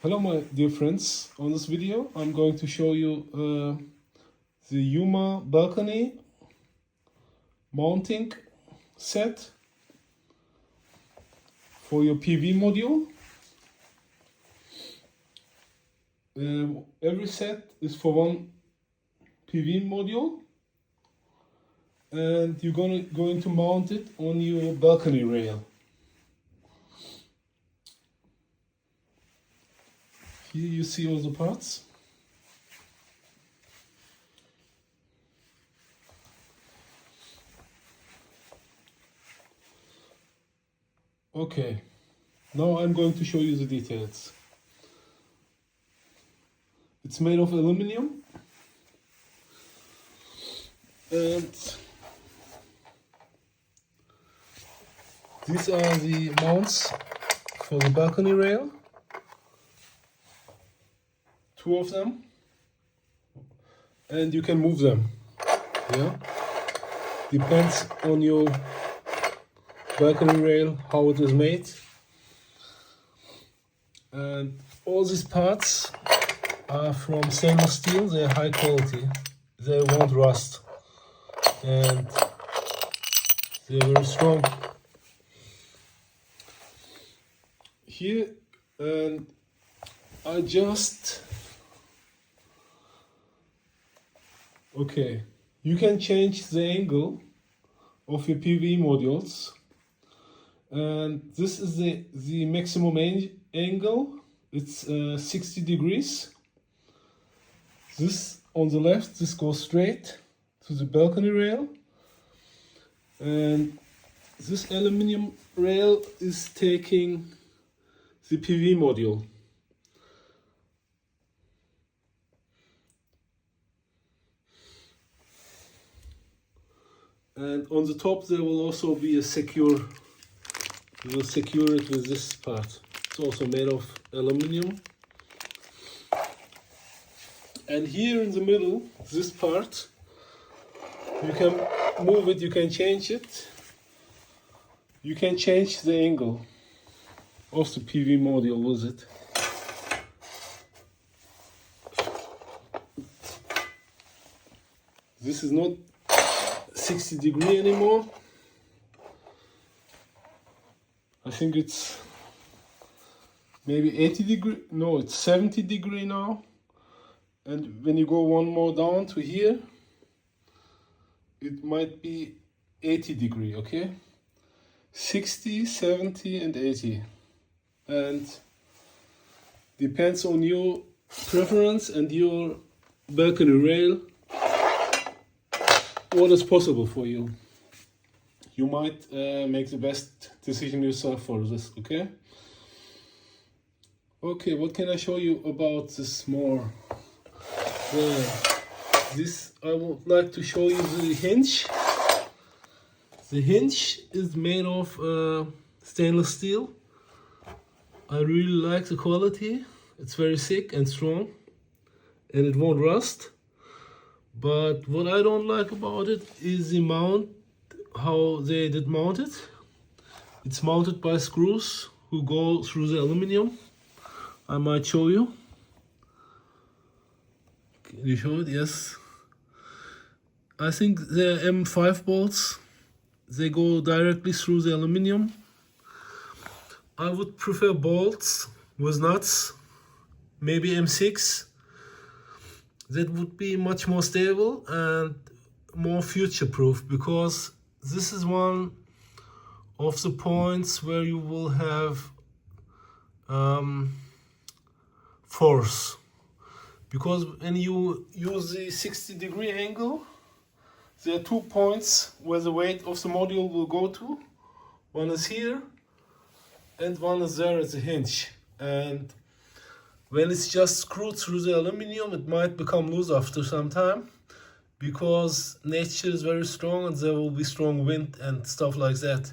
Hello my dear friends, on this video I'm going to show you the Yuma balcony mounting set for your PV module. Every set is for one PV module and you're going to mount it on your balcony rail. Here you see all the parts. Okay, now I'm going to show you the details. It's made of aluminum and these are the mounts for the balcony rail. Two of them, and you can move them. Yeah, depends on your balcony rail how it is made. And all these parts are from stainless steel. They're high quality. They won't rust, and they're very strong. Here, and I just okay, you can change the angle of your PV modules, and this is the maximum angle. It's 60 degrees. This on the left, this goes straight to the balcony rail, and this aluminum rail is taking the PV module. And on the top there will also be a secure, you will secure it with this part. It's also made of aluminum. And here in the middle, this part, you can move it, you can change it. You can change the angle of the PV module with it. This is not 60 degree anymore. I think it's maybe 80 degree. No, it's 70 degree now. And when you go one more down to here, it might be 80 degree, okay? 60, 70 and 80. And depends on your preference and your balcony rail what is possible for you. You might make the best decision yourself for this, okay? Okay, what can I show you about this more? This, I would like to show you the hinge. The hinge is made of stainless steel. I really like the quality. It's very thick and strong and it won't rust. But what I don't like about it is the mount, how they did mount it. It's mounted by screws who go through the aluminum. I might show you. Can you show it? Yes. I think they're M5 bolts. They go directly through the aluminum. I would prefer bolts with nuts, maybe M6. That would be much more stable and more future-proof, because this is one of the points where you will have force. Because when you use the 60 degree angle, there are 2 points where the weight of the module will go to. One is here and one is there at the hinge. And when it's just screwed through the aluminum, it might become loose after some time, because nature is very strong and there will be strong wind and stuff like that.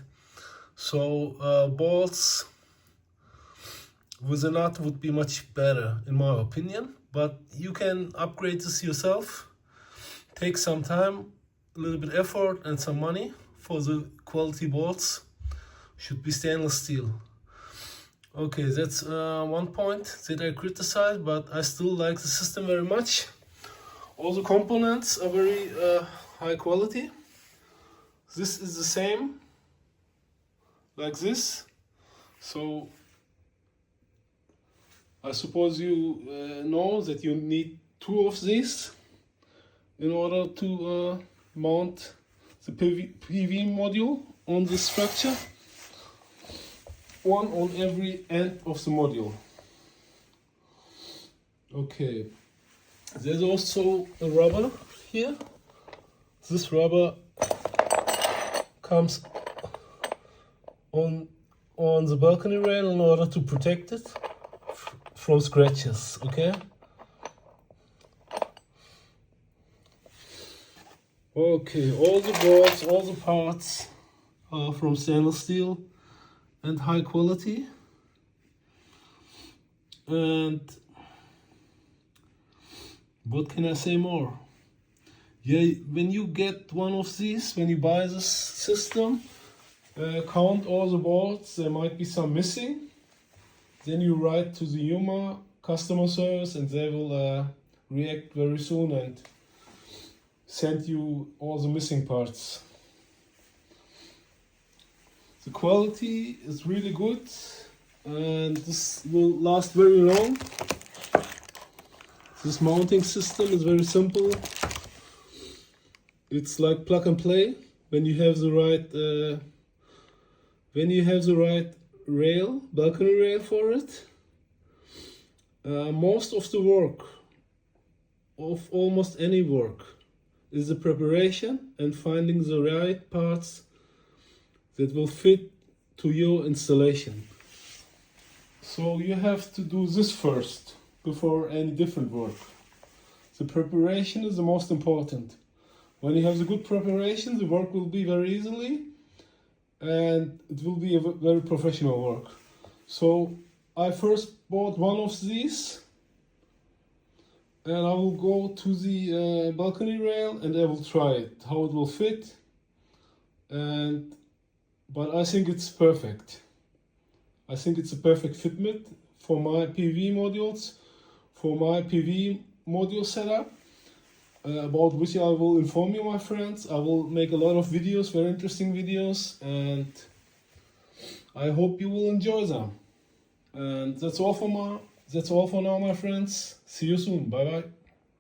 So bolts with a nut would be much better in my opinion, but you can upgrade this yourself. Take some time, a little bit effort and some money for the quality bolts. Should be stainless steel. Okay, that's one point that I criticize, but I still like the system very much. All the components are very high quality. This is the same, like this. So I suppose you know that you need two of these in order to mount the PV module on the structure. One on every end of the module. Okay, there's also a rubber here. This rubber comes on the balcony rail in order to protect it from scratches, okay? Okay, all the boards, all the parts are from stainless steel and high quality. And what can I say more? Yeah, when you get one of these, when you buy this system, count all the boards, there might be some missing. Then you write to the Yuma customer service and they will react very soon and send you all the missing parts. The quality is really good and this will last very long. This mounting system is very simple. It's like plug and play. When you have the right rail, balcony rail for it. Most of the work, of almost any work, is the preparation and finding the right parts that will fit to your installation. So you have to do this first before any different work. The preparation is the most important. When you have the good preparation, the work will be very easily and it will be a very professional work. So I first bought one of these and I will go to the balcony rail and I will try it, how it will fit. But I think it's perfect. I think it's a perfect fitment for my PV modules, for my PV module setup, about which I will inform you, my friends. I will make a lot of videos, very interesting videos, and I hope you will enjoy them. And that's all for now, my friends. See you soon. Bye bye.